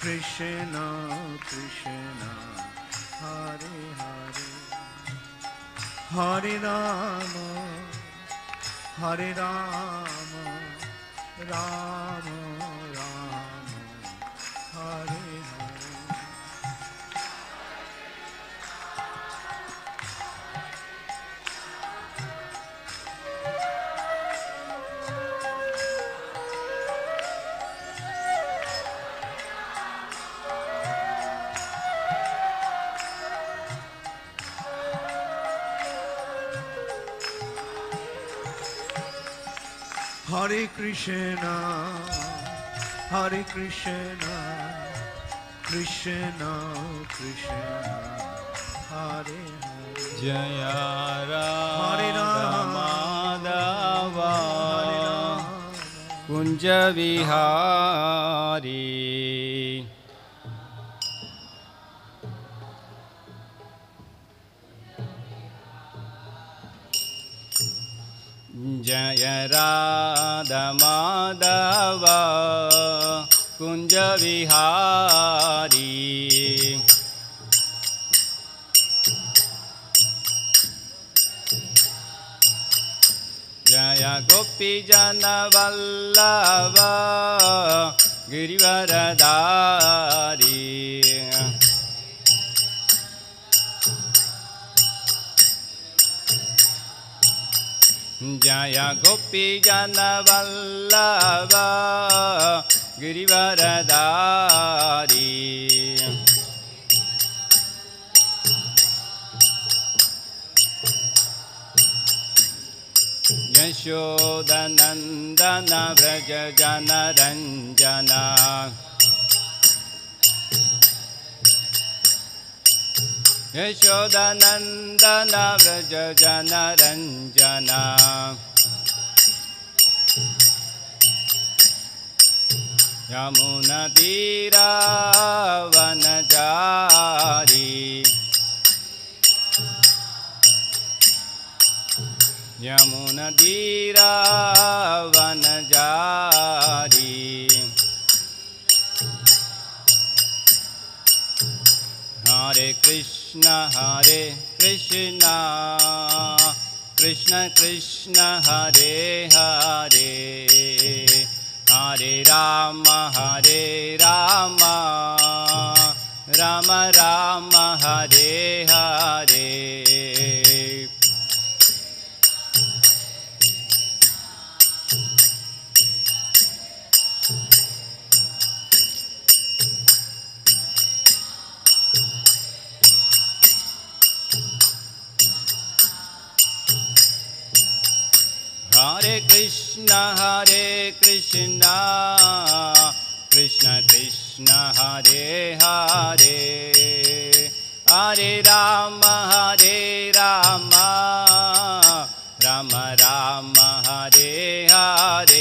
Krishna Krishna Hare Hare Hare Rama Hare Rama Rama Rama Hare Hare Hare Krishna, Hare Krishna, Krishna Krishna, Hare Hare. Jaya Radha Madhava Kunja Vihari. Jaya Radha Madhava Kunja Vihari. Jaya Gopi Jana Vallabha Girivaradari. Jaya Gopi Jana Vallabha Girivaradari. Yashodanandana Vraja Jana Ranjana. Yashodanandana Vraja Jana Ranjana. Yamuna Tira Vanajari. Yamuna Tira Vanajari. Hare Krishna, Hare Krishna, Krishna Krishna, Hare Hare, Hare Rama, Hare Rama, Rama Rama, Hare Hare. Hare Krishna, Hare Krishna, Krishna Krishna, Hare Hare, Hare Rama, Hare Rama, Rama Rama, Hare Hare.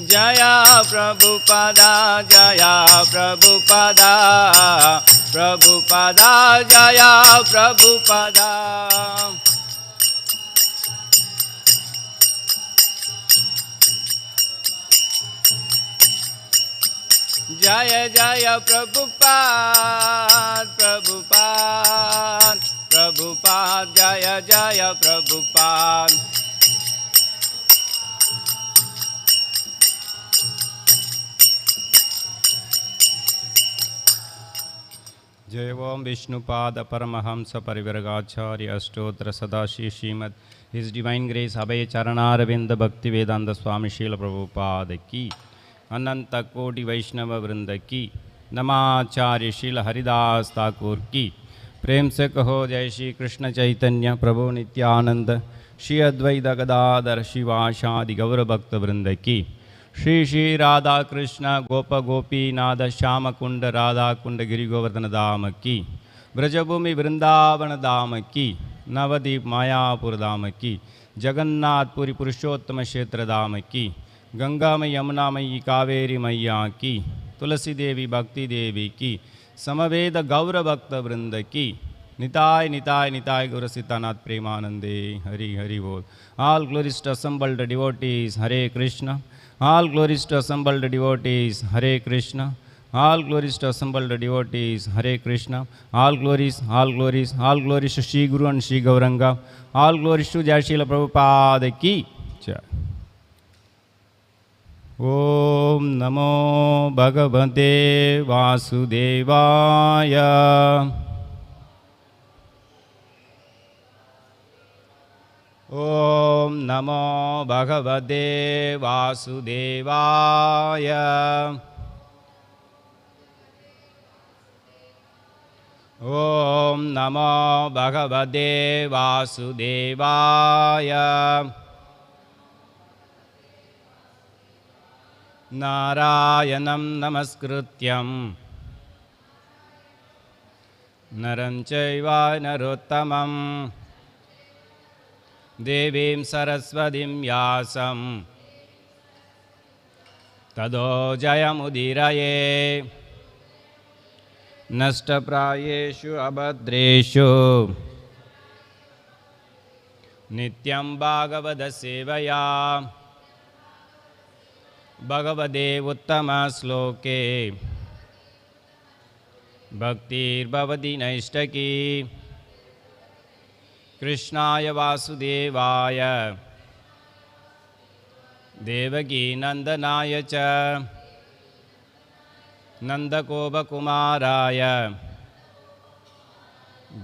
Jaya Prabhupada, Jaya Prabhupada, Prabhupada, Jaya Prabhupada. Jaya Jaya Prabhupada, Prabhupada, Prabhupada, Jaya Jaya Prabhupada. Jai Om Vishnupada Paramahamsa Parivaragacharya Ashtotra Sadashi Śrīmad His Divine Grace Abhay Charanaravinda Bhakti Vedanta Swami Srila Prabhupada Ki Ananta Koti Vaishnava Vrinda Ki Namacharya Srila Haridas Thakur Ki Prem se kaho Jai Shri Krishna Chaitanya Prabhu Nityananda Shri Advaita Gadadhar Shivashadi Gaura Bhakta Vrinda Ki Shri Shri Radha Krishna Gopa Gopi Nada Shama Kunda Radha Kunda Giri Govardhana Dhama Ki Vrajabhumi Vrindavana Dhama Ki Navadip Mayapur Dhama Ki Jagannath Puri Purushottama Kshetra Dhama Ki Ganga मई यमुना मई कावेरी मैया की, तुलसी देवी भक्ति देवी की, समवेद गौर भक्त वृंद की, निताय निताय निताय गौर सीतानाथ प्रेमानंदे हरि हरि बोल। All glories to assembled devotees, Hare Krishna. All glories to assembled devotees, Hare Krishna. All glories to assembled devotees, Hare Krishna. All glories, all glories, all glories to Shri Guru and Shri Gauranga. All glories to Jai Srila Prabhupada ki Jai. Om Namo Bhagavate Vasudevaya. Om Namo Bhagavate Vasudevaya. Om Namo Bhagavate Vasudevaya. Narayanam namaskrutyam naram chaiva narottamam devim saraswatim vyasam tado jayamudiraye nashtaprayeshu abhadreshu nityam bhagavada sevaya भगवते उत्तम श्लोके भक्तिर्भवति नैष्टकी कृष्णाय वासुदेवाय देवकी नंदनाय च नंदगोपकुमाराय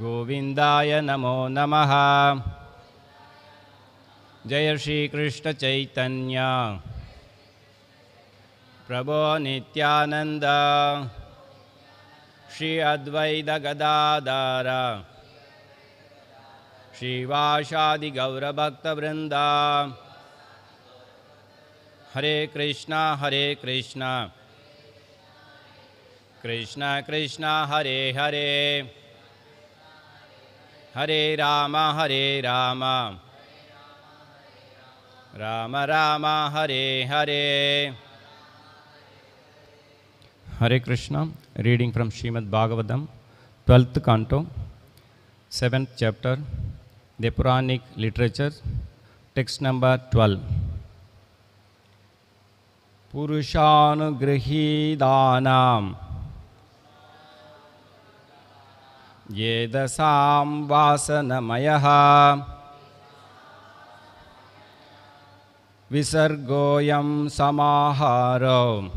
गोविंदाय नमो नमः। जय श्री कृष्ण चैतन्य प्रभो नित्यानंद श्री अद्वैत गदाधर श्रीवासादि गौरभक्तवृंद। हरे कृष्णा कृष्णा कृष्णा हरे हरे, हरे Ram Ram Ram Hare Hare. Hare Krishna. Reading from Śrīmad-Bhāgavatam, 12th canto, 7th chapter, the Purāṇic literature, text number 12. Purushanugrahīdānam yedasam vāsanamayaha visargoyam samāhāro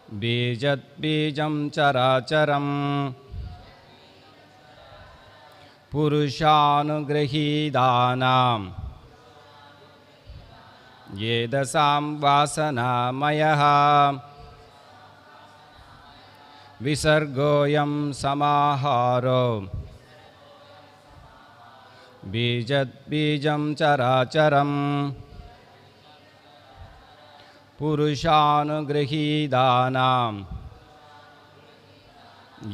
बीजत बीजम चराचरम पुरुषानुगृहीतानां येदसां वासनामयः विसर्गोऽयं समाहारो बीजत बीजम चराचरम पुरुषानुगृहीतानां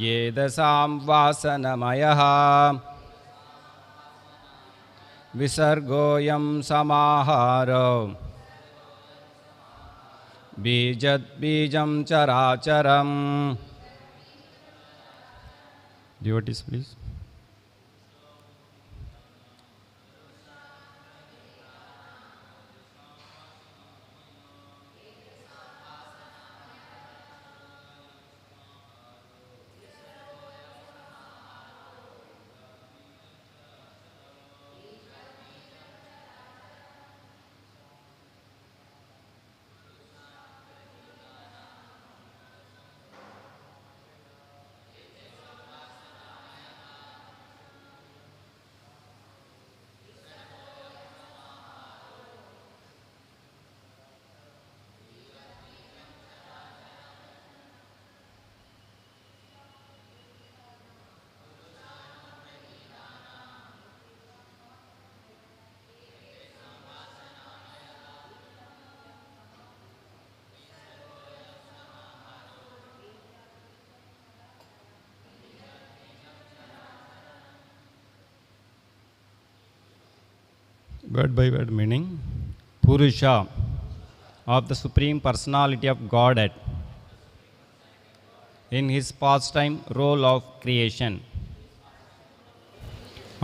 येदसां वासनमयः विसर्गोऽयं समाहारो बीजत बीजं चराचरम्। Devotees, please. Word by word meaning. Purusha of the Supreme Personality of Godhead in his pastime role of creation.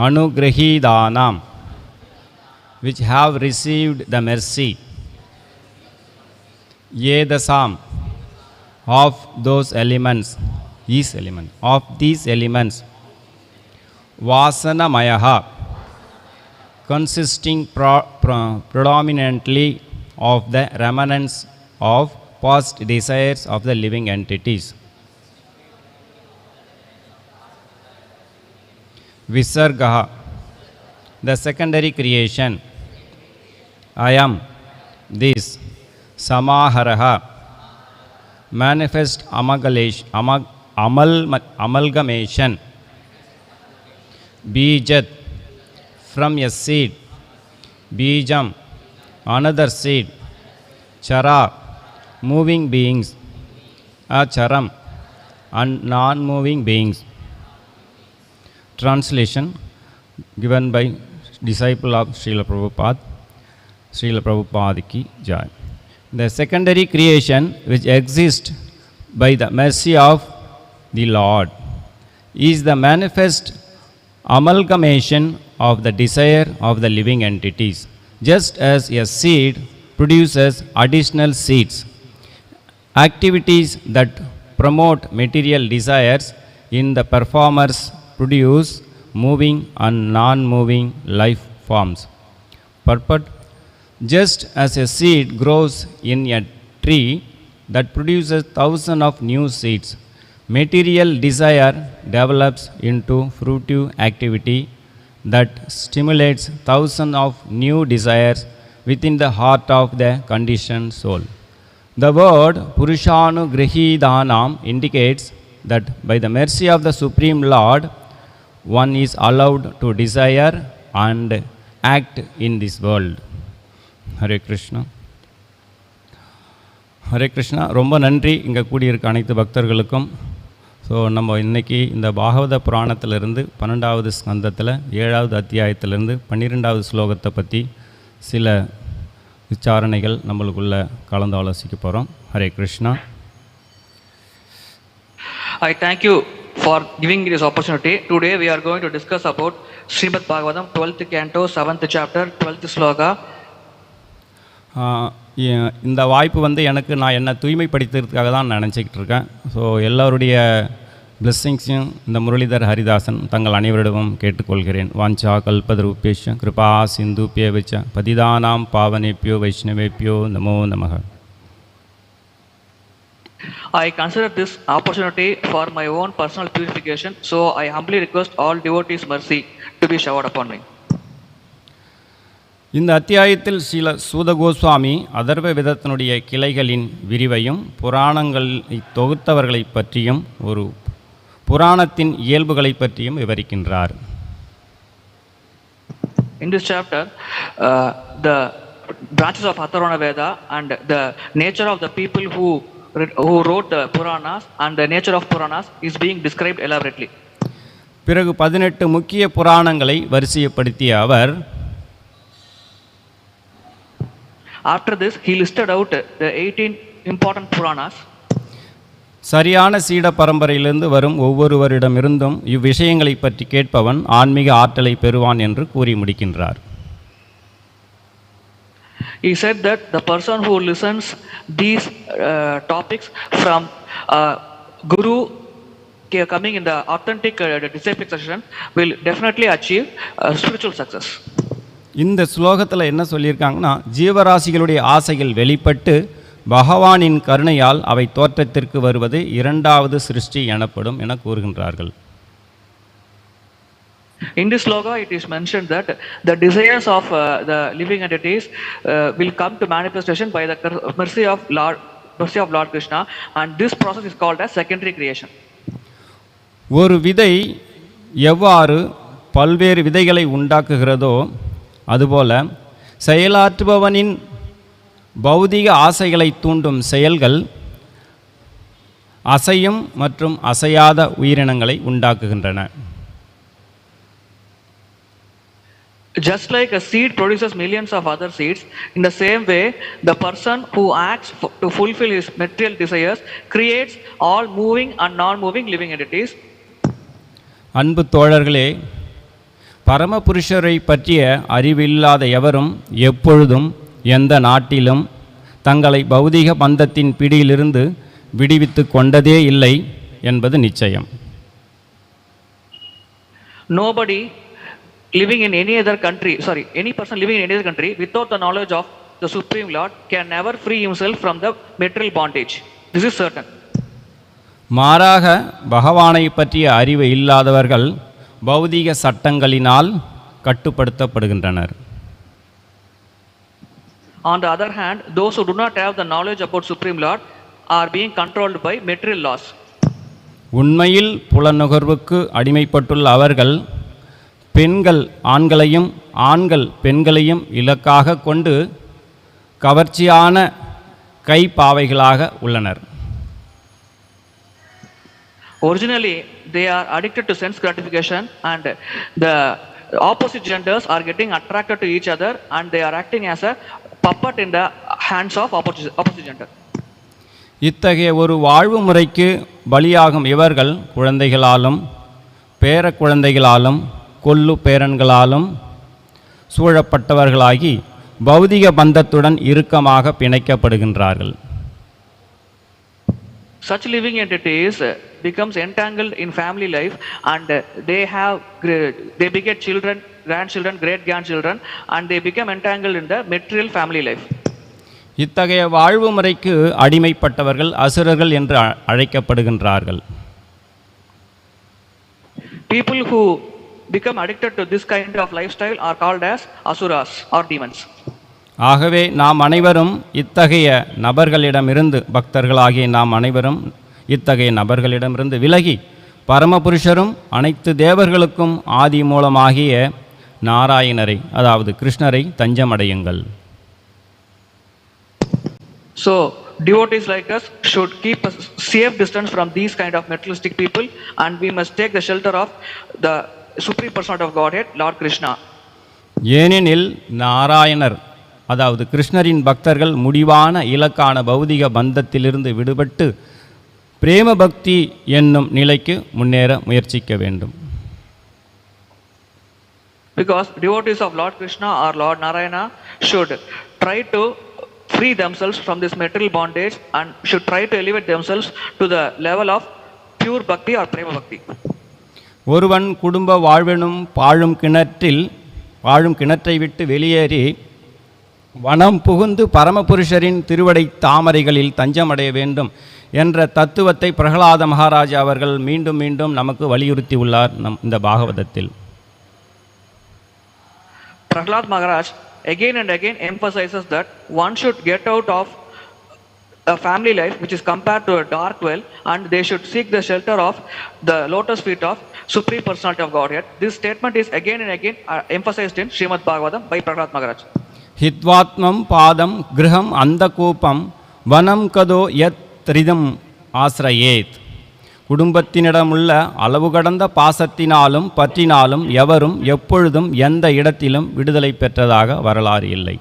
Anugrahidanam, which have received the mercy. Yedasam, of those elements, of these elements. Vasanamayaha, consisting predominantly of the remnants of past desires of the living entities. Visargaha, the secondary creation. I am this. Samaharaha, manifest amalgamation. Bijat, from a seed. Bijam, another seed. Chara, moving beings. Acharam, and non-moving beings. Translation given by disciple of Srila Prabhupada, Srila Prabhupada ki jai. The secondary creation which exists by the mercy of the Lord is the manifest amalgamation of the desire of the living entities. Just as a seed produces additional seeds, activities that promote material desires in the performers produce moving and non-moving life forms. Purport: just as a seed grows in a tree that produces thousands of new seeds, material desire develops into fruitive activity that stimulates thousands of new desires within the heart of the conditioned soul. The word Purushanugrahidanam indicates that by the mercy of the Supreme Lord, one is allowed to desire and act in this world. Hare Krishna. Hare Krishna. ரொம்ப நன்றி இங்கே கூடியிருக்க அனைத்து பக்தர்களுக்கும். So நம்ம இன்றைக்கி இந்த பாகவத புராணத்திலிருந்து 12வது ஸ்கந்தத்தில் 7வது அத்தியாயத்திலிருந்து 12வது ஸ்லோகத்தை பற்றி சில விசாரணைகள் நம்மளுக்குள்ள கலந்து ஆலோசிக்க போகிறோம். Hare Krishna. I thank you for giving me this opportunity. Today we are going to discuss about Śrīmad-Bhāgavatam, 12th canto, 7th chapter, 12th sloka. இந்த வாய்ப்பு எனக்கு நான் என்னை தூய்மைப்படுத்துறதுக்காக தான் நினச்சிக்கிட்டு இருக்கேன். ஸோ எல்லோருடைய பிளெஸ்ஸிங்ஸையும் இந்த முரளிதர் ஹரிதாசன் தங்கள் அனைவரிடமும் கேட்டுக்கொள்கிறேன். வாஞ்சா கல்பதரூபேஷ கிருபா சிந்துப்ய வச்ச பதிதானாம் பாவனேப்யோ வைஷ்ணவேப்யோ நமோ நமக. I consider this opportunity for my own personal purification, so I humbly request all devotees' mercy to be showered upon me. இந்த அத்தியாயத்தில் சில சூத கோஸ்வாமி அதர்வ விதத்தினுடைய கிளைகளின் விரிவையும் புராணங்களை தொகுத்தவர்களை பற்றியும் ஒரு புராணத்தின் இயல்புகளை பற்றியும் விவரிக்கின்றார். In this chapter, the branches of Atharvana Veda and the nature of the people who wrote the Purāṇas and the nature of Purāṇas is being described elaborately. பிறகு 18 முக்கிய புராணங்களை வரிசைப்படுத்திய அவர், after this he listed out the 18 important Purāṇas. சரியான சீட பரம்பரையிலிருந்து வரும் ஒவ்வொருவரிடமிருந்தும் இவ்விஷயங்களை பற்றி கேட்பவன் ஆன்மீக ஆற்றலை பெறுவான் என்று கூறி முடிக்கின்றார். He said that the person who listens these topics from Guru coming in the authentic disciplic session will definitely achieve spiritual success. இந்த ஸ்லோகத்தில் என்ன சொல்லியிருக்காங்கன்னா, ஜீவராசிகளுடைய ஆசைகள் வெளிப்பட்டு பகவானின் கருணையால் அவை தோற்றத்திற்கு வருவது இரண்டாவது சிருஷ்டி எனப்படும் என கூறுகின்றார்கள். In this sloka it is mentioned that the desires of the living entities will come to manifestation by the mercy of Lord Krishna, and this process is called as secondary creation. ஒரு விதை எவ்வாறு பல்வேறு விதைகளை உண்டாக்குகிறதோ அதுபோல செயலாற்றுபவனின் பௌதிக ஆசைகளை தூண்டும் செயல்கள் அசையும் மற்றும் அசையாத உயிரினங்களை உண்டாக்குகின்றன. Just like a seed produces millions of other seeds, in the same way, the person who acts to fulfill his material desires creates all moving and non-moving living entities. அன்பு தோழர்களே, பரமபுருஷரை பற்றிய அறிவில்லாத எவரும் எப்பொழுதும் எந்த நாட்டிலும் தங்களை பௌதிக பந்தத்தின் பிடியிலிருந்து விடுவித்து கொண்டதே இல்லை என்பது நிச்சயம். Nobody living in any other country, any person living in any other country without the knowledge of the Supreme Lord can never free himself from the material bondage. This is certain. மாறாக பகவானை பற்றிய அறிவு இல்லாதவர்கள் பௌதிக சட்டங்களினால் கட்டுப்படுத்தப்படுகின்றனர். On the other hand, those who do not have the knowledge about Supreme Lord are being controlled by material laws. உண்மையில் புலநுகர்வுக்கு அடிமைப்பட்டுள்ள அவர்கள் பெண்கள் ஆண்களையும் ஆண்கள் பெண்களையும் இலக்காக கொண்டு கவர்ச்சியான கைப்பாவைகளாக உள்ளனர். Originally, they are addicted to sense gratification, and the opposite genders are getting attracted to each other, and they are acting as a puppet in the hands of opposite gender. இத்தகைய ஒரு வாழ்வு முறைக்கு பலியாகும் இவர்கள் குழந்தைகளாலும் பேர குழந்தைகளாலும் கொல்லு பேரன்களாலும் சூழப்பட்டவர்களாகி பௌதிக பந்தத்துடன் இறுக்கமாக பிணைக்கப்படுகின்றார்கள். Such living entities becomes entangled in family life, and they beget children, grandchildren, great grandchildren, and they become entangled in the material family life. இத்தகைய வாழ்வு முறைக்கு அடிமைப்பட்டவர்கள் அசுரர்கள் என்று அழைக்கப்படுகின்றார்கள். People who become addicted to this kind of lifestyle are called as asuras or demons. ஆகவே நாம் அனைவரும் இத்தகைய நபர்களிடமிருந்து, பக்தர்களாகிய நாம் அனைவரும் இத்தகைய நபர்களிடமிருந்து விலகி பரமபுருஷரும் அனைத்து தேவர்களுக்கும் ஆதி மூலமாகிய நாராயணரை, அதாவது கிருஷ்ணரை தஞ்சமடையுங்கள். So devotees like us should keep a safe distance from these kind of materialistic people, and we must take the shelter of the Supreme Personality of Godhead, Lord Krishna. ஏனெனில் நாராயணர், அதாவது கிருஷ்ணரின் பக்தர்கள் முடிவான இலக்கான பௌதிக பந்தத்திலிருந்து விடுபட்டு பிரேம பக்தி என்னும் நிலைக்கு முன்னேற முயற்சிக்க வேண்டும். Because devotees of Lord Krishna or Lord Narayana should try to free themselves from this material bondage and should try to elevate themselves to the level of pure bhakti or prema bhakti. ஒருவன் குடும்ப வாழ்வெனும் வாழும் கிணற்றை விட்டு வெளியேறி வனம் புகுந்து பரமபுருஷரின் திருவடை தாமரைகளில் தஞ்சமடைய வேண்டும் என்ற தத்துவத்தை பிரகலாத மகாராஜா அவர்கள் மீண்டும் மீண்டும் நமக்கு வலியுறுத்தி உள்ளார் இந்த பாகவதத்தில். Prahlad Maharaj again and again emphasizes that one should get out of a family life which is compared to a dark well, and they should seek the shelter of the lotus feet of Supreme Personality of Godhead. This statement is again and again emphasized in Śrīmad-Bhāgavatam by Prahlad Maharaj. ஹித்வாத்மம் பாதம் கிரகம் அந்த கூப்பம் வனம் கதோ யத் த்ரிதம் ஆஸ்ரயேத். குடும்பத்தினிடமுள்ள அளவு கடந்த பாசத்தினாலும் பற்றினாலும் எவரும் எப்பொழுதும் எந்த இடத்திலும் விடுதலை பெற்றதாக வரலாறு இல்லை.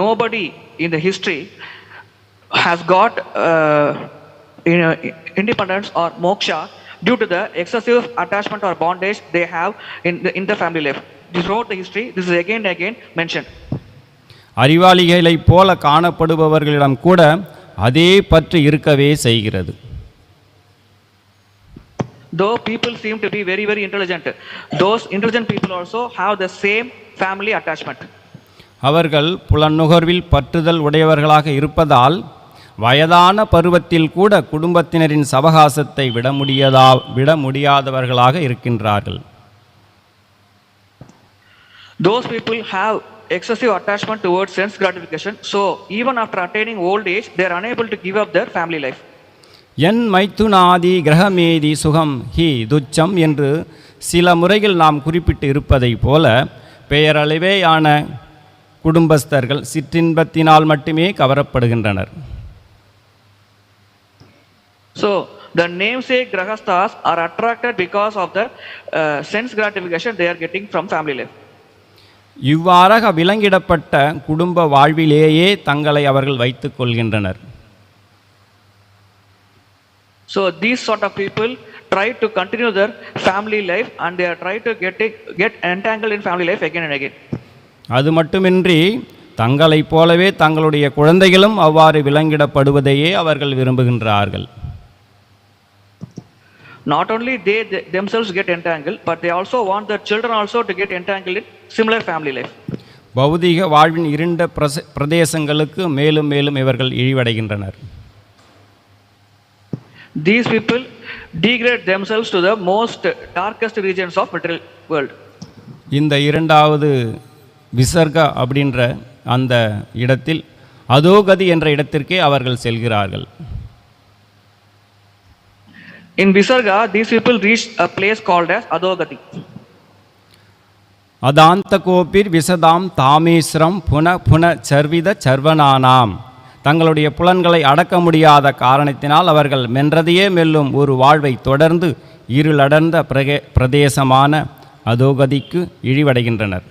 Nobody in the history has got independence or moksha due to the excessive attachment or bondage they have in the family life. Throughout the history, this is again and again mentioned. அறிவாளிகளைப் போல காணப்படுபவர்களிடம் கூட அதே பற்று இருக்கவே செய்கிறது. Though people seem to be very, very intelligent, those intelligent people also have the same family attachment. அவர்கள் புலநுகர்வில் பற்றுதல் உடையவர்களாக இருப்பதால் வயதான பருவத்தில் கூட குடும்பத்தினரின் சவகாசத்தை விட முடியாதவர்களாக இருக்கின்றார்கள். Those people have excessive attachment towards sense gratification, so even after attaining old age they are unable to give up their family life. என் மைத்துனாதி கிரகமேதி சுகம் ஹி துச்சம் என்று சில முறைகள் நாம் குறிப்பிட்டு இருப்பதை போல பெயரளவேயான குடும்பஸ்தர்கள் சிற்றின்பத்தினால் மட்டுமே கவரப்படுகின்றனர். So The namesake grahasthas are attracted because of the sense gratification they are getting from family life. இவ்வாறாக விலங்கிடப்பட்ட குடும்ப வாழ்விலேயே தங்களை அவர்கள் வைத்துக் கொள்கின்றனர். So these sort of people try to continue their family life and they are try to get entangled in family life again and again. அது மட்டுமின்றி தங்களைப் போலவே தங்களுடைய குழந்தைகளும் அவ்வாறு விலங்கிடப்படுவதையே அவர்கள் விரும்புகின்றார்கள். Not only they themselves get entangled, but they also want their children also to get entangled in similar family life. பௌதிக வாழ்வின் இருண்ட பிரதேசங்களுக்கு மேலும் மேலும் இவர்கள் இழிவடைகின்றனர். These people degrade themselves to the most darkest regions of material world. இந்த இரண்டாவது விசர்கா அப்படின்ற அந்த இடத்தில் அதோகதி என்ற இடத்திற்கே அவர்கள் செல்கிறார்கள். In Visarga, these people reach a place called as Adogati. அதாந்த Gobir விசதாம் தாமேஸ்வரம் புன புன சர்வித சர்வனானாம். தங்களுடைய புலன்களை அடக்க முடியாத காரணத்தினால் அவர்கள் மென்றதையே மெல்லும் ஒரு வாழ்வை தொடர்ந்து இருளடர்ந்த பிரதேசமான அதோகதிக்கு இழிவடைகின்றனர்.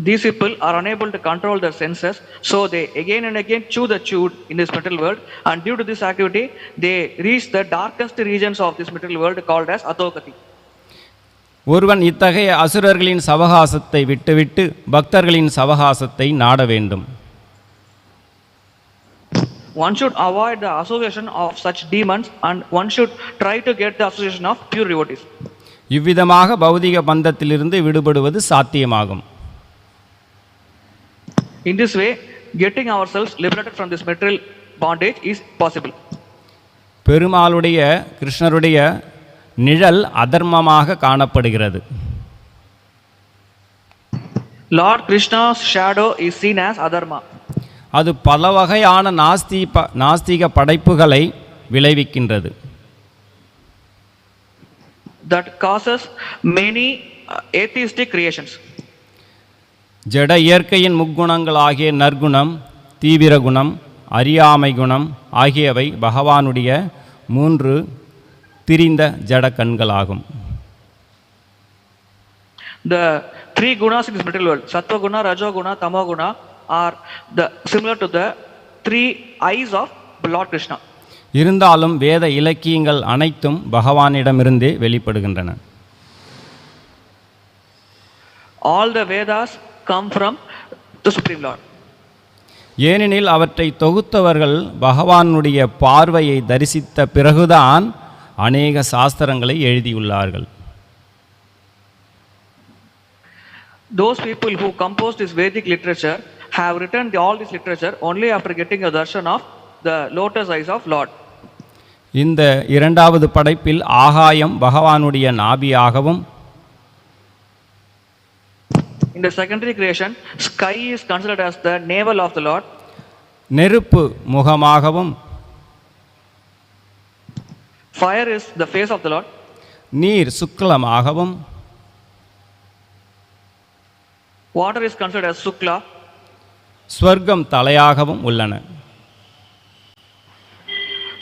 These people are unable to control their senses, so they again and again chew the chewed in this material world, and due to this activity, they reach the darkest regions of this material world called as Adogati. ஒருவன் இத்தகைய அசுரர்களின் சவகாசத்தை விட்டுவிட்டு பக்தர்களின் சவகாசத்தை நாட வேண்டும். One should avoid the association of such demons and one should try to get the association of pure devotees. இவ்விதமாக பௌதிக பந்தத்திலிருந்து விடுபடுவது சாத்தியமாகும். In this way, getting ourselves liberated from this material bondage is possible. பெருமாளுடைய கிருஷ்ணருடைய நிழல் அதர்மமாக காணப்படுகிறது. Lord Krishna's shadow is seen as adharma. அது பல வகையான நாஸ்திக படைப்புகளை விளைவிக்கின்றது. That causes many atheistic creations. ஜட இயற்கையின் முக்குணங்களாகிய நற்குணம், தீவிர குணம், அறியாமை குணம் ஆகியவை பகவானுடைய 3 திரிந்த ஜட கண்களாகும். The 3 gunas in this material world, sattva guna, rajo guna, tamo guna, are similar to the 3 eyes of Lord Krishna. இருந்தாலும் வேத இலக்கியங்கள் அனைத்தும் பகவானிடமிருந்தே வெளிப்படுகின்றன. All the Vedas come from the Supreme Lord. ஏனெனில் அவற்றை தொகுத்தவர்கள் பகவானுடைய பார்வையை தரிசித்த பிறகுதான் அநேக சாஸ்திரங்களை எழுதியுள்ளார்கள். Those people who composed this Vedic literature have written all this literature only after getting a darshan of the lotus eyes of Lord. இந்த இரண்டாவது படைப்பில் ஆகாயம் பகவானுடைய நாபியாகவும், in the secondary creation, sky is considered as the navel of the Lord. நெருப்பு முகமாகவும், fire is the face of the Lord. நீர் சுக்லமாகவும், water is considered as sukla. ஸ்வர்க்கம் தலையாகவும் உள்ளன.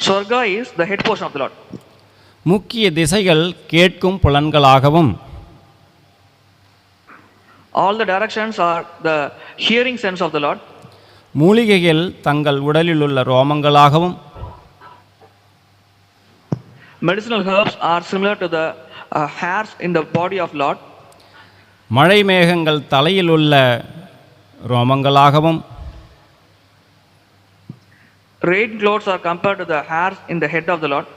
Sargo is the head portion of the Lord. முக்கிய திசைகள் கேட்கும் புலன்களாகவும், all the directions are the hearing sense of the Lord. மூலிகைகள் தங்கள் உடலில் உள்ள ரோமங்களாகவும், medicinal herbs are similar to the hairs in the body of Lord. மழை மேகங்கள் தலையில் உள்ள ரோமங்களாகவும், rain clouds are compared to the hairs in the head of the Lord.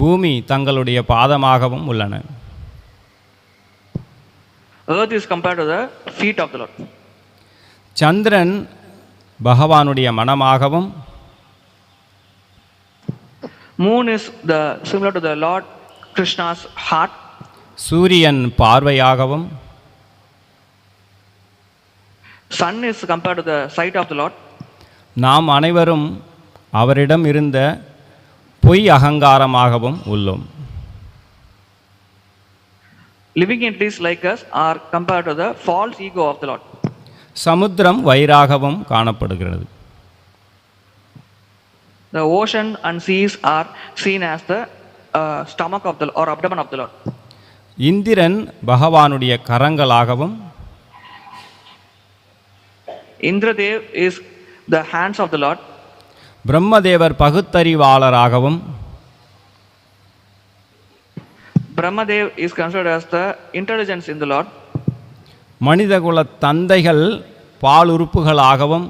பூமி தங்களுடைய பாதமாகவும் உள்ளன. Earth is compared to the feet of the Lord. சந்திரன் பகவானுடைய மனமாகவும், moon is similar to the Lord Krishna's heart. சூரியன் பார்வையாகவும், sun is compared to the sight of the Lord. நாம் அனைவரும் அவரிடம் இருந்த பொய் அகங்காரமாகவும் உள்ளோம். living entities like us are compared to the false ego of the Lord. சமுத்திரம் வயிறாகவும் காணப்படுகிறது. the ocean and seas are seen as the stomach of the or abdomen of the Lord. Indiran பகவானுடைய கரங்களாகவும் Indradev is the hands of the Lord. Brahmadevar பகுத்தறிவாளராகவும் Brahmadev is considered as the intelligence in the Lord. மனிதகுல தந்தைகள் பாலுறுப்புகளாகவும்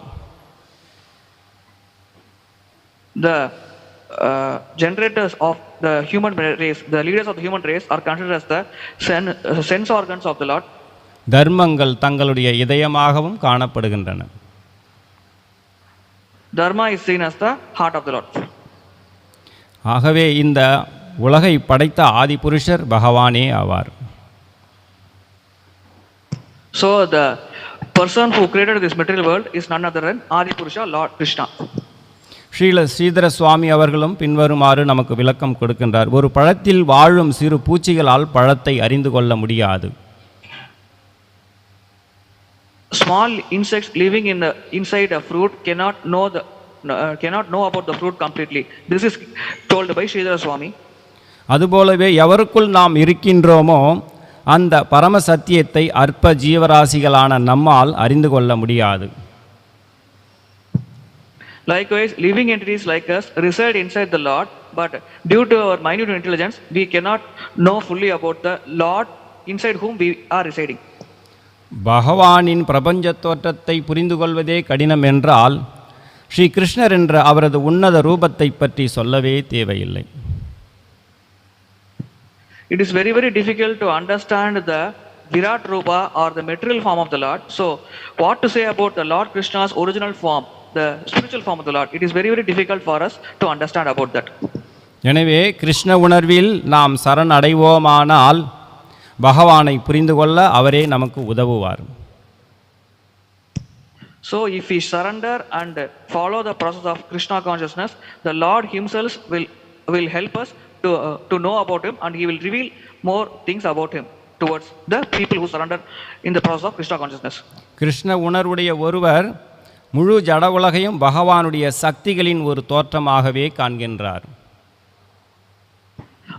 The generators of the human race, the leaders of the human race are considered as the sense organs of the Lord. தர்மங்கள் தங்களுடைய இதயமாகவும் காணப்படுகின்றன. Dharma is seen as the heart of the Lord. ஆகவே இந்த உலகை படைத்த ஆதி புருஷர் பகவானே ஆவார். So the person who created this material world is none other than Adi Purusha, Lord Krishna. Srila Sridhara சுவாமி அவர்களும் பின்வருமாறு நமக்கு விளக்கம் கொடுக்கின்றார். ஒரு பழத்தில் வாழும் சிறு பூச்சிகளால் பழத்தை அறிந்து கொள்ள முடியாது. Small insects living inside a fruit cannot know about the fruit completely. This is told by Sridhara Swami. அதுபோலவே எவருக்குள் நாம் இருக்கின்றோமோ அந்த பரம சத்தியத்தை அற்ப ஜீவராசிகளான நம்மால் அறிந்து கொள்ள முடியாது. Likewise, living entities like us reside inside the Lord, but due to our minute intelligence, we cannot know fully about the Lord inside whom we are residing. பகவானின் பிரபஞ்ச தோற்றத்தை புரிந்து கொள்வதே கடினம் என்றால் ஸ்ரீ கிருஷ்ணர் என்ற அவரது உன்னத ரூபத்தை பற்றி சொல்லவே தேவையில்லை. It is very, very difficult to understand the Virat Rupa or the material form of the Lord. So, what to say about the Lord Krishna's original form, the spiritual form of the Lord? It is very, very difficult for us to understand about that. எனவே கிருஷ்ண உணர்வில் நாம் சரணடைவோமானால் பகவானை புரிந்து கொள்ள அவரே நமக்கு உதவுவார். So, if we surrender and follow the process of Krishna consciousness, the Lord Himself will help us to know about Him, and He will reveal more things about Him towards the people who surrender in the process of Krishna consciousness. Krishna உணர்வுடைய ஒருவர் முழு ஜட உலகையும் பகவானுடைய சக்திகளின் ஒரு தோற்றமாகவே காண்கின்றார்.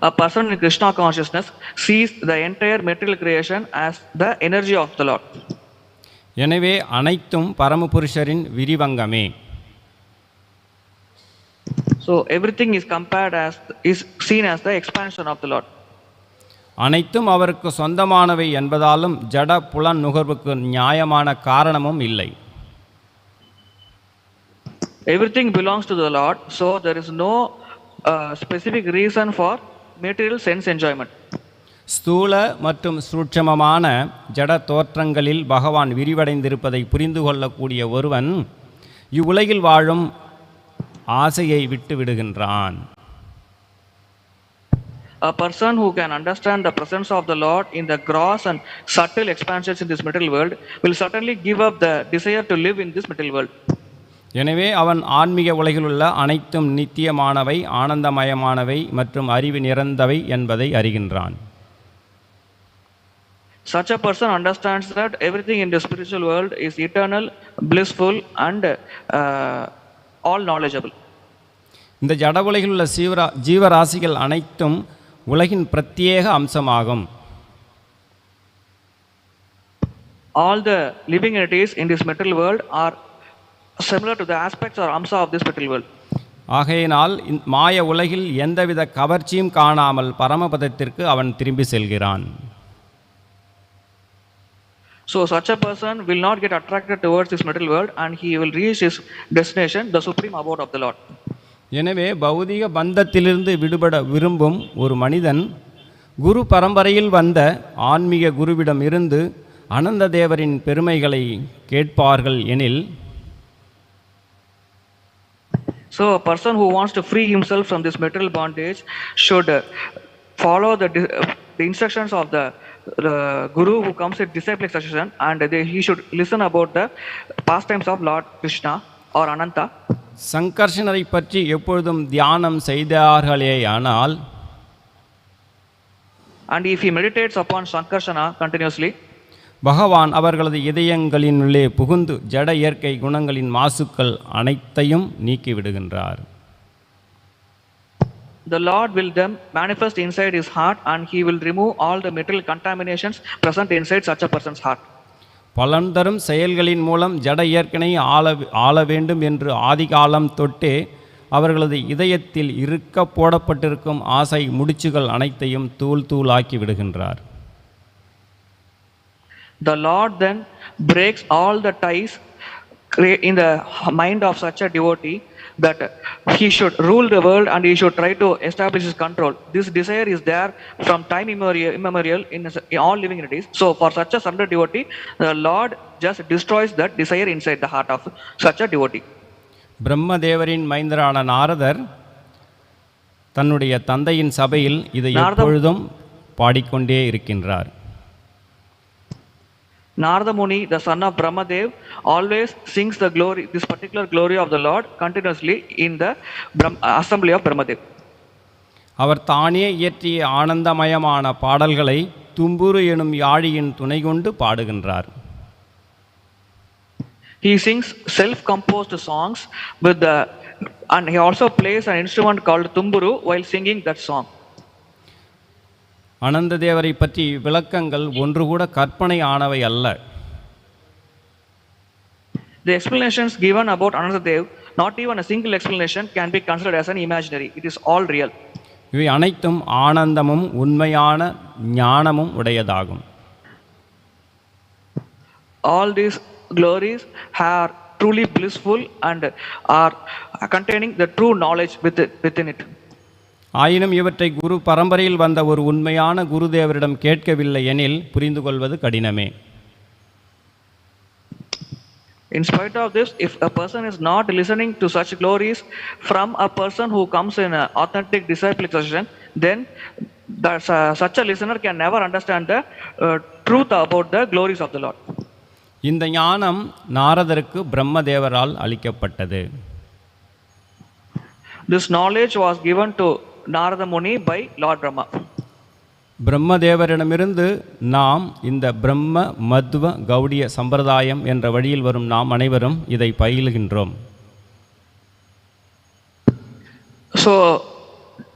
A person in Krishna consciousness sees the entire material creation as the energy of the Lord. எனவே அனைத்தும் பரமபுருஷரின் விரிவங்கமே. So everything is seen as the expansion of the Lord. அனைத்தும் அவருக்கு சொந்தமானவை என்பதாலும் ஜட புலன் நுகர்வுக்கு நியாயமான காரணமும் இல்லை. Everything belongs to the Lord, so there is no specific reason for material sense enjoyment. ஸ்தூல மற்றும் சூட்சமமான ஜட தோற்றங்களில் பகவான் விரிவடைந்திருப்பதை புரிந்து கொள்ளக்கூடிய ஒருவன் இவ்வுலகில் வாழும் ஆசையை விட்டு விடுகின்றான். A person who can understand the presence of the Lord in the gross and subtle expansions in this material world will certainly give up the desire to live in this material world. எனவே அவன் ஆன்மீக உலகில் உள்ள அனைத்தும் நித்தியமானவை, ஆனந்தமயமானவை மற்றும் அறிவு நிறைந்தவை என்பதை அறிகின்றான். Such a person understands that everything in the spiritual world is eternal, blissful and all knowledgeable. இந்த ஜட உலகில் உள்ள ஜீவராசிகள் அனைத்தும் உலகின் பிரத்யேக அம்சமாகும். All the living entities in this material world are similar to the aspects or amsa of this material world. ஆகையினால் மாய உலகில் எந்தவித கவர்ச்சியும் காணாமல் பரமபதத்திற்கு அவன் திரும்பி செல்கிறான். So such a person will not get attracted towards this material world and he will reach his destination, the supreme abode of the Lord. எனவே பௌதிக பந்தத்திலிருந்து விடுபட விரும்பும் ஒரு மனிதன் குரு பரம்பரையில் வந்த ஆன்மீக குருவிடம் இருந்து அனந்த தேவரின் பெருமைகளை கேட்பார்கள் எனில், so a person who wants to free himself from this material bondage should follow the instructions of the guru who comes with disciplic succession, and he should listen about the pastimes of Lord Krishna or Ananta. சங்கர்ஷனரை பற்றி எப்பொழுதும் தியானம் செய்தார்களேயானால், and if he meditates upon Sankarshana continuously, பகவான் அவர்களது இதயங்களினுள்ளே புகுந்து ஜட இயற்கை குணங்களின் மாசுக்கள் அனைத்தையும் நீக்கிவிடுகின்றார். the Lord will then manifest inside his heart, and he will remove all the material contaminations present inside such a person's heart. பலன் தரும் செயல்களின் மூலம் ஜட இயற்கனை ஆள வேண்டும் என்று ஆதிகாலம் தொட்டே அவர்களது இதயத்தில் இருக்க போடப்பட்டிருக்கும் ஆசை முடிச்சுகள் அனைத்தையும் தூள் தூளாக்கி விடுகின்றார். The Lord then breaks all the ties in the mind of such a devotee that he should rule the world and he should try to establish his control. This desire is there from time immemorial in all living entities. So for such a surrendered devotee, the Lord just destroys that desire inside the heart of such a devotee. பிரம்மதேவரின் மைந்தரான நாரதர் தன்னுடைய தந்தையின் சபையில் இதை எப்பொழுதும் பாடிக்கொண்டே இருக்கின்றார். Narada Muni, the son of Brahmadev, always sings the glory, this particular glory of the Lord continuously in the assembly of Brahmadev. அவர் தானே இயற்றிய ஆனந்தமயமான பாடல்களை தும்புரு எனும் யாழியின் துணை கொண்டு பாடுகின்றார். He sings self-composed songs with and he also plays an instrument called tumburu while singing that song. அனந்த தேவரை பற்றி விளக்கங்கள் ஒன்று கூட கற்பனை ஆனவை அல்ல. The explanations given about Anandadev, not even a single explanation can be considered as an imaginary. It is all real. இவை அனைத்தும் ஆனந்தமும் உண்மையான ஞானமும் உடையதாகும். All these glories are truly blissful and are containing the true knowledge within it. ஆயினும் இவற்றை குரு பரம்பரையில் வந்த ஒரு உண்மையான குருதேவரிடம் கேட்கவில்லை எனில் புரிந்து கொள்வது கடினமே. In spite of this, if a person is not listening to such glories from a person who comes in an authentic disciplic succession, then such a listener can never understand the truth about the glories of the Lord. இந்த ஞானம் நாரதருக்கு பிரம்மதேவரால் அளிக்கப்பட்டது. This knowledge was given to Narada Muni by Lord Brahma. பிரம்மதேவரிடமிருந்து நாம் இந்த பிரம்ம மத்வ கௌடிய சம்பிரதாயம் என்ற வழியில் வரும் நாம் அனைவரும் இதை பயிலுகின்றோம். So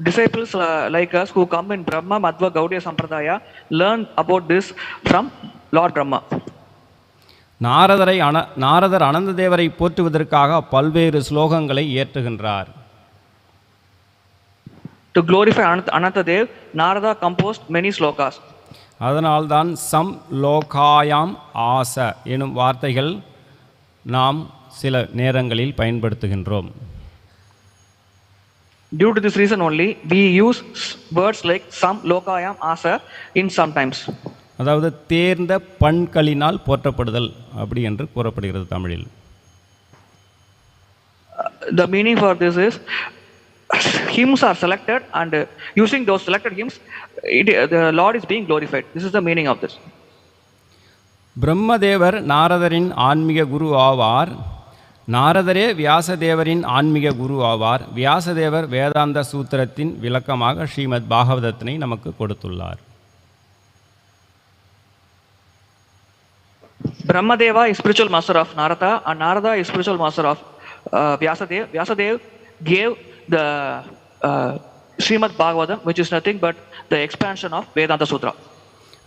disciples like us who come in Brahma Madhva Gaudiya Sampradaya learn about this from Lord Brahma. நாரதர் அனந்த தேவரை போற்றுவதற்காக பல்வேறு ஸ்லோகங்களை இயற்றுகின்றார். To glorify Anantadev, Narada composed many slokas. அதனால்தான் சம் லோகாயாம் ஆச எனும் வார்த்தைகள் நாம் சில நேரங்களில் பயன்படுத்துகின்றோம். Due to this reason only, we use words like sam lokayam asa in sometimes. அதாவது தேர்ந்த பண்களினால் போற்றப்படுதல் அப்படி என்று கூறப்படுகிறது தமிழில். The meaning for this is hymns are selected and using those selected hymns the Lord is being glorified. This is the meaning of this. பிரம்மதேவர் நாரதரின் ஆன்மீக குரு ஆவார். நாரதரே வியாசதேவரின் ஆன்மீக குரு ஆவார். வியாசதேவர் வேதாந்த சூத்திரத்தின் விளக்கமாக ஸ்ரீமத் பாகவதத்தினை நமக்கு கொடுத்துள்ளார். Brahmadeva is spiritual master of Narada and Narada is spiritual master of Vyasadev. Vyasadev gave the Śrīmad-Bhāgavatam, which is nothing but the expansion of Vedanta Sutra.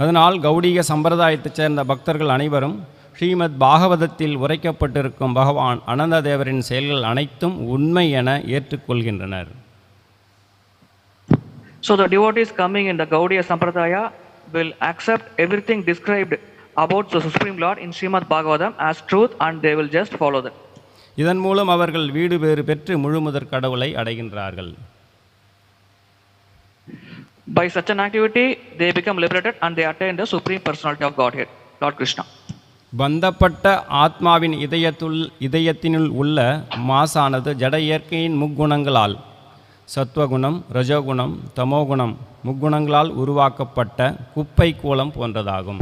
அதனால் கௌடிய சம்பிரதாயத்தைச் சேர்ந்த பக்தர்கள் அனைவரும் ஸ்ரீமத் பாகவதத்தில் உரைக்கப்பட்டிருக்கும் பகவான் அனந்த தேவரின் செயல்கள் அனைத்தும் உண்மை என ஏற்றுக்கொள்கின்றனர். So the devotees coming in the Gaudiya Sampradaya will accept everything described about the Supreme Lord in Śrīmad-Bhāgavatam as truth and they will just follow that. இதன் மூலம் அவர்கள் வீடு பேறு பெற்று முழுமுதற் கடவுளை அடைகின்றார்கள். By such an activity, they become liberated and they attain the Supreme Personality of Godhead, Lord Krishna. பந்தப்பட்ட ஆத்மாவின் இதயத்தினுள் உள்ள மாசானது ஜட இயற்கையின் முக்குணங்களால் சத்வகுணம், ரஜோகுணம், தமோகுணம் முக்குணங்களால் உருவாக்கப்பட்ட குப்பை கூலம் போன்றதாகும்.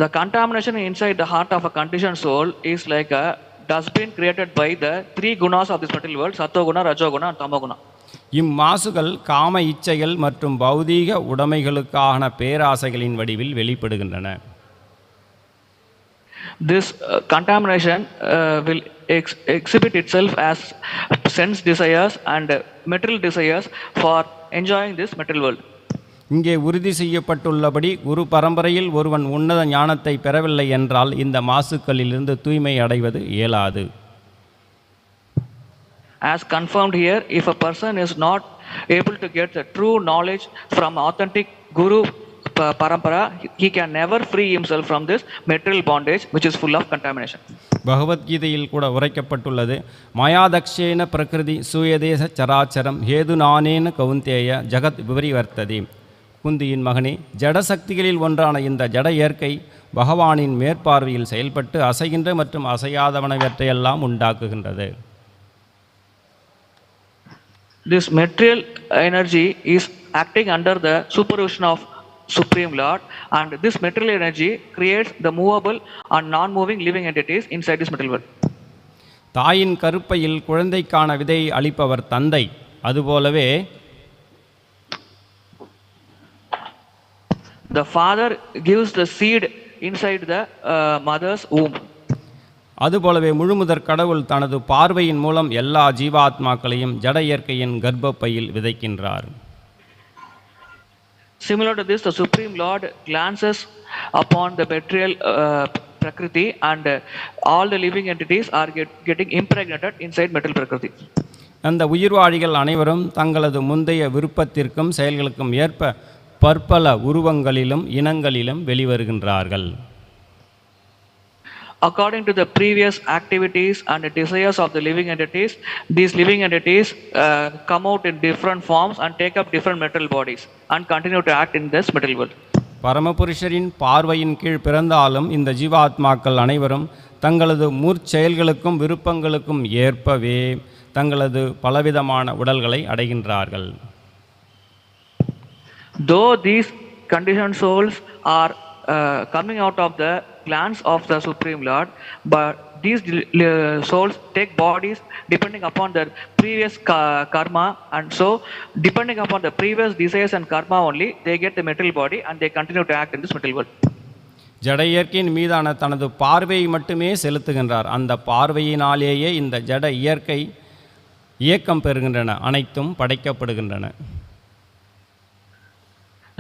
The contamination inside the heart of a conditioned soul is like a dustbin created by the three gunas of this material world, Sattva-guna, Rajoguna and Tamoguna. இம்மாசுகள் காம இச்சைகள் மற்றும் பௌதீக உடைமைகளுக்கான பேராசைகளின் வடிவில் வெளிப்படுகின்றன. This contamination will exhibit itself as sense desires and material desires for enjoying this material world. இங்கே உறுதி செய்யப்பட்டுள்ளபடி குரு பரம்பரையில் ஒருவன் உன்னத ஞானத்தை பெறவில்லை என்றால் இந்த மாசுக்களிலிருந்து தூய்மை அடைவது இயலாது. As confirmed here, if a person is not able to get the true knowledge from authentic Guru Parampara, he can never free himself from this material bondage which is full of contamination. பகவத்கீதையில் கூட உரைக்கப்பட்டுள்ளது, மாயாதக்ஷேன பிரகிருதி சூயதேச சராச்சரம் ஹேது நானேன கவுந்தேய ஜகத் விபரிவர்த்ததி. குந்தியின் மகனே, ஜட சக்திகளில் ஒன்றான இந்த ஜட இயற்கை பகவானின் மேற்பார்வையில் செயல்பட்டு அசைகின்ற மற்றும் அசையாதவனவற்றையெல்லாம் உண்டாக்குகின்றது. This material energy is acting under the supervision of Supreme Lord, and this material energy creates the movable and non-moving living entities inside this material world. தாயின் கருப்பையில் குழந்தைக்கான விதையை அளிப்பவர் தந்தை, அதுபோலவே the father gives the seed inside the mother's womb. அதுபோலவே முழுமுதற் கடவுள் தனது பார்வையின் மூலம் எல்லா ஜீவாத்மாக்களையும் ஜட இயற்கையின் கர்ப்பப்பையில் விதைக்கின்றார். Similar to this, the Supreme Lord glances upon the material Prakriti, and all the living entities are getting impregnated inside material Prakriti. அந்த உயிர்வாழிகள் அனைவரும் தங்களது முந்தைய விருப்பத்திற்கும் செயல்களுக்கும் ஏற்ப பற்பல உருவங்களிலும் இனங்களிலும் வெளிவருகின்றார்கள். According to the previous activities and the desires of the living entities, these living entities come out in different forms and take up different material bodies and continue to act in this material world. பரமபுருஷரின் பார்வையின் கீழ் பிறந்தாலும் இந்த ஜீவாத்மாக்கள் அனைவரும் தங்களது முற்செயல்களுக்கும் விருப்பங்களுக்கும் ஏற்பவே தங்களது பலவிதமான உடல்களை அடைகின்றார்கள். Though these conditioned souls are coming out of the glands of the Supreme Lord, but these souls take bodies depending upon their previous karma, and so depending upon the previous desires and karma only, they get the material body and they continue to act in this material world. ஜட இயற்கையின் மீதான தனது பார்வையை மட்டுமே செலுத்துகின்றார். அந்த பார்வையினாலேயே இந்த ஜட இயற்கை இயக்கம் பெறுகின்றன, அனைத்தும் படைக்கப்படுகின்றன.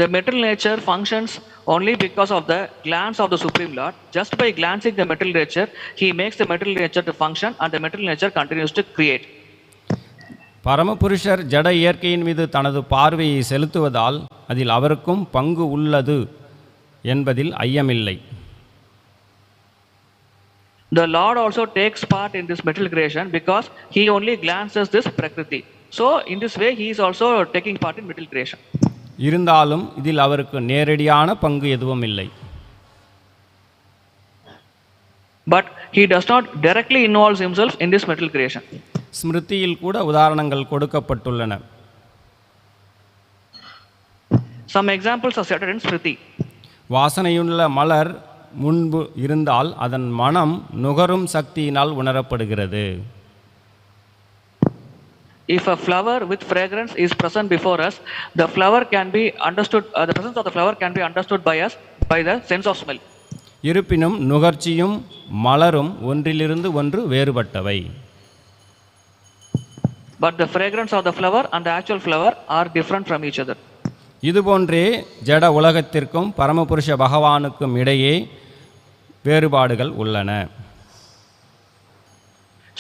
The material nature functions only because of the glance of the Supreme Lord. Just by glancing the material nature, he makes the material nature to function, and the material nature continues to create. பரமபுருஷர் ஜட இயற்கையின் மீது தனது பார்வையை செலுத்துவதால் அதில் அவருக்கும் பங்கு உள்ளது என்பதில் ஐயமில்லை. The Lord also takes part in this material creation because he only glances this Prakriti. So in this way he is also taking part in material creation. இருந்தாலும் இதில் அவருக்கு நேரடியான பங்கு எதுவும் இல்லை. But he does not directly involve himself in this material creation. ஸ்மிருதியில் கூட உதாரணங்கள் கொடுக்கப்பட்டுள்ளன. Some examples are cited in Smriti. வாசனையுள்ள மலர் முன்பு இருந்தால் அதன் மனம் நுகரும் சக்தியினால் உணரப்படுகிறது. If a flower with fragrance is present before us, the flower can be understood. The presence of the flower can be understood by us by the sense of smell. இருப்பினும் நுகர்ச்சியும் மலரும் ஒன்றிலிருந்து ஒன்று வேறுபட்டவை. But the fragrance of the flower and the actual flower are different from each other. இதுபோன்றே ஜட உலகத்திற்கும் பரமபுருஷ பகவானுக்கும் இடையே வேறுபாடுகள் உள்ளன.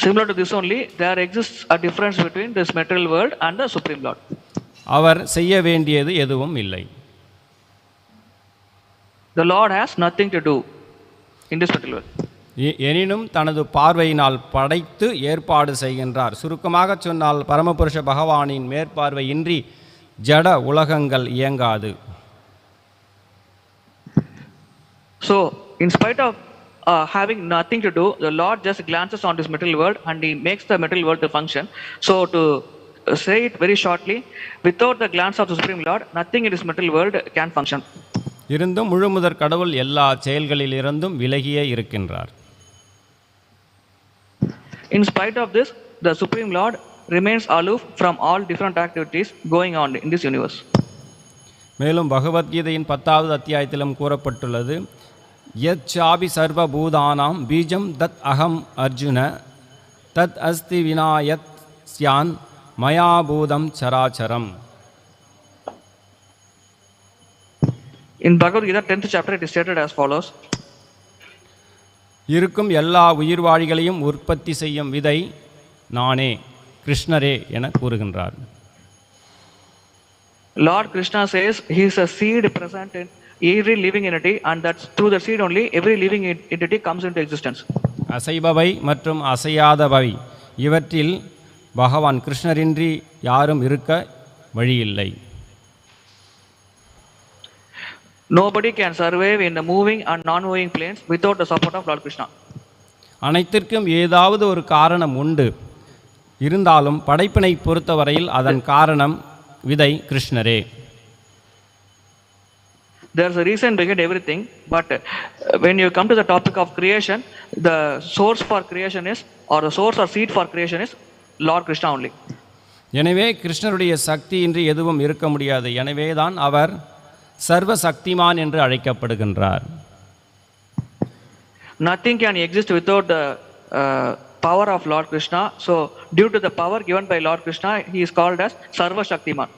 Similar to this only, there exists a difference between this material world and the Supreme Lord. அவர் செய்ய வேண்டியது எதுவும் இல்லை. The Lord has nothing to do in this material world. எனினும் தனது பார்வையினால் படைத்து ஏற்பாடு செய்கின்றார். சுருக்கமாக சொன்னால் பரமபுருஷ பகவானின் மேற்பார்வையின்றி ஜட உலகங்கள் இயங்காது. So, in spite of having nothing to do, the Lord just glances on this material world and he makes the material world to function. So to say it very shortly, without the glance of the Supreme Lord, nothing in this material world can function. இருந்தும் முழுமுதற் கடவுள் எல்லா செயல்களில் இருந்தும் விலகியே இருக்கின்றார். In spite of this, the Supreme Lord remains aloof from all different activities going on in this universe. மேலும் பகவத்கீதையின் 10வது அத்தியாயத்திலும் கூறப்பட்டுள்ளது, யத் சாபி சர்வபூதானாம் பீஜம் தத் அகம் அர்ஜுன தத் அஸ்தி வினாயத் ஸ்யான் மயா பூதம் சராச்சரம். In Bhagavad Gita 10th chapter it is stated as follows. இருக்கும் எல்லா உயிர்வாழிகளையும் உற்பத்தி செய்யும் விதை நானே கிருஷ்ணரே என கூறுகின்றார். Lord Krishna says he is a seed present in every living entity, and that's through the seed only every living entity comes into existence. அசைபவை மற்றும் அசையாதவை இவற்றில் பகவான் கிருஷ்ணரின்றி யாரும் இருக்க வழியில்லை. Nobody can survive in the moving and non-moving planes without the support of Lord Krishna. அனைத்திற்கும் ஏதாவது ஒரு காரணம் உண்டு. இருந்தாலும் படைப்பினை பொறுத்தவரையில் அதன் காரணம் விதை கிருஷ்ணரே. There's a reason behind everything, but when you come to the topic of creation, the source for creation is, or the source or seed for creation is Lord Krishna only. எனவே கிருஷ்ணருடைய சக்தியின்றி எதுவும் இருக்க முடியாது. எனவே தான் அவர் சர்வ சக்திமான் என்று அழைக்கப்படுகின்றார். Nothing can exist without the power of Lord Krishna. So due to the power given by Lord Krishna, he is called as Sarva Shaktiman.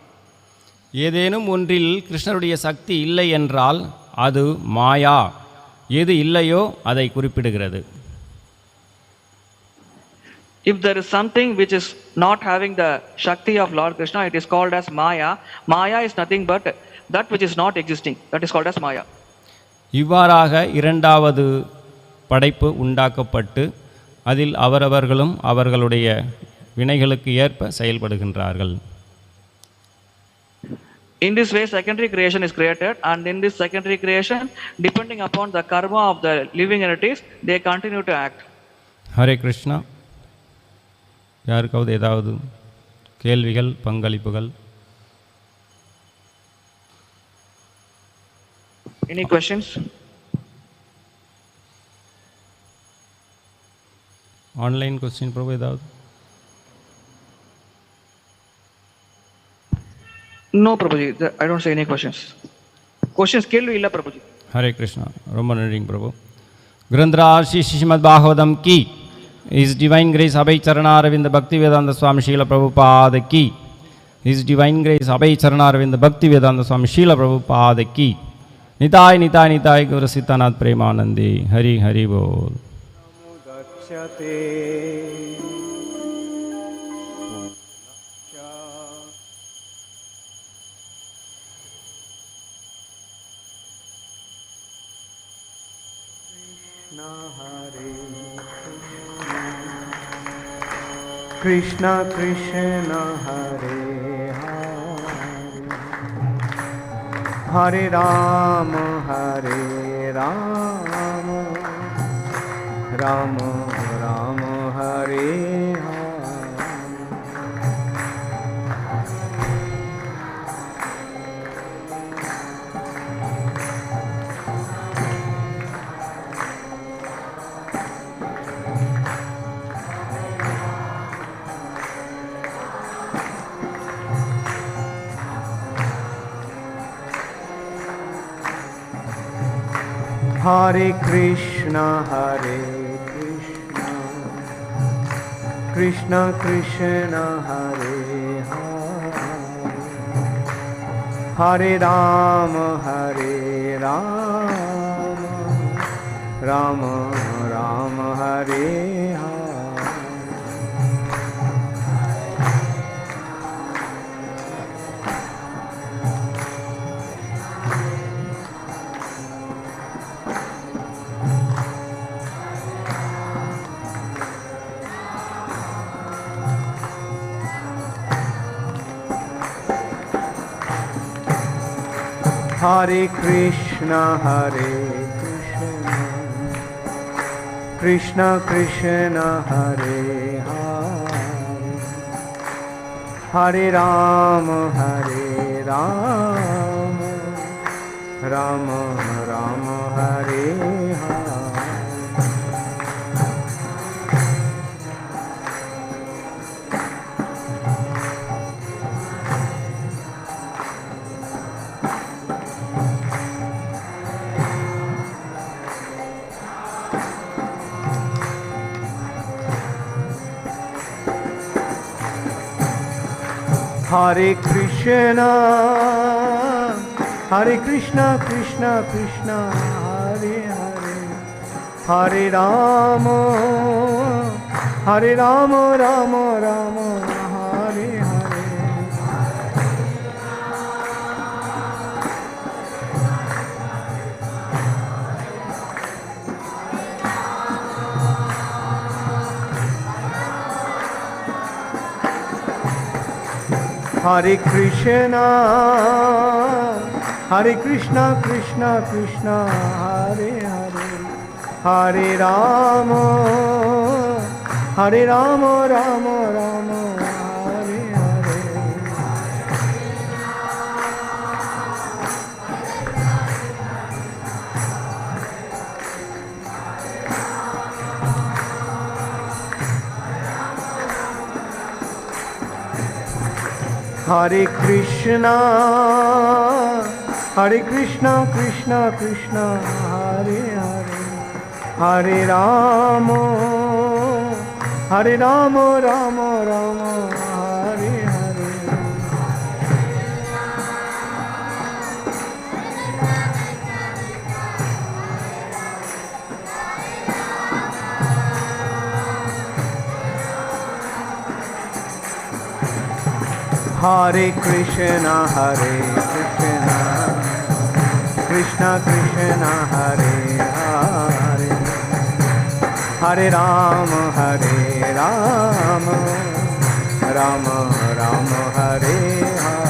ஏதேனும் ஒன்றில் கிருஷ்ணருடைய சக்தி இல்லை என்றால் அது மாயா. எது இல்லையோ அதை குறிப்பிடுகிறது. If there is something which is not having the Shakti of Lord Krishna, it is called as Maya. Maya is nothing but that which is not existing. That is called as Maya. இவ்வாறாக இரண்டாவது படைப்பு உண்டாக்கப்பட்டு அதில் அவரவர்களும் அவர்களுடைய வினைகளுக்கு ஏற்ப செயல்படுகின்றார்கள். In this way, secondary creation is created, and in this secondary creation, depending upon the karma of the living entities, they continue to act. Hare Krishna. யாருக்காவது ஏதாவது கேள்விகள், பங்களிப்புகள்? Any questions? ஆன்லைன் கொஸ்டின் பிரபு ஏதாவது? No, Prabhuji. I don't see any questions. Questions கேள்வி இல்ல பிரபுஜி. ஹரே கிருஷ்ணா. ரொம்ப நன்றிங்க பிரபு. கிரந்தராஜ் ஸ்ரீ ஸ்ரீமத்-பாகவதம் கி. His Divine Grace Abhay Charanaravinda Bhaktivedanta Swami Srila Prabhupada ki. His Divine Grace Abhay Charanaravinda Bhaktivedanta Swami Srila Prabhupada ki. Nitai Nitai Nitai Gaura Sitanath Premanandi. Hari Hari Bol. Krishna Krishna Hare Hare Hare Rama Rama Rama Hare Hare. Hare Krishna Krishna Krishna Hare Hare Hare Rama Rama Rama Hare Hare. Hare Krishna Krishna Krishna Hare Hare Hare Rama Rama Rama Hare Hare. Hare Krishna, Hare Krishna, Krishna Krishna, Hare Hare, Hare Rama, Hare Rama, Rama Rama, Hare Hare. Hare Krishna, Hare Krishna, Krishna Krishna, Hare Hare, Hare Rama, Hare Rama, Rama Rama, Hare Hare. Hare Krishna, Hare Krishna, Krishna Krishna, Hare Hare, Hare Rama, Hare Rama, Rama Rama, Hare Hare. Hare Krishna, Hare Krishna, Krishna Krishna, Hare Hare, Hare Rama, Hare Rama, Rama Rama, Hare Hare.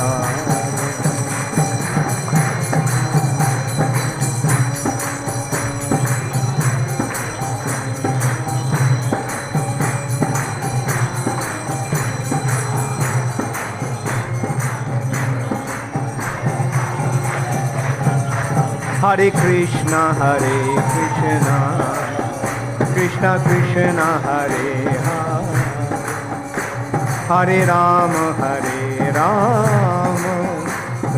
Hare Krishna, Hare Krishna, Krishna Krishna, Hare Hare, Hare Rama, Hare Rama,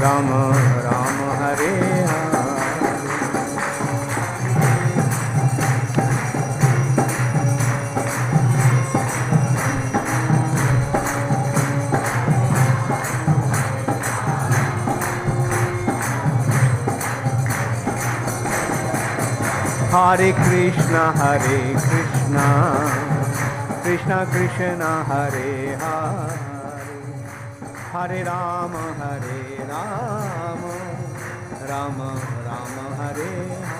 Rama Rama, Hare Hare. Hare Krishna, Hare Krishna, Krishna Krishna, Hare Hare, Hare Rama, Hare Rama, Rama Rama, Hare Hare.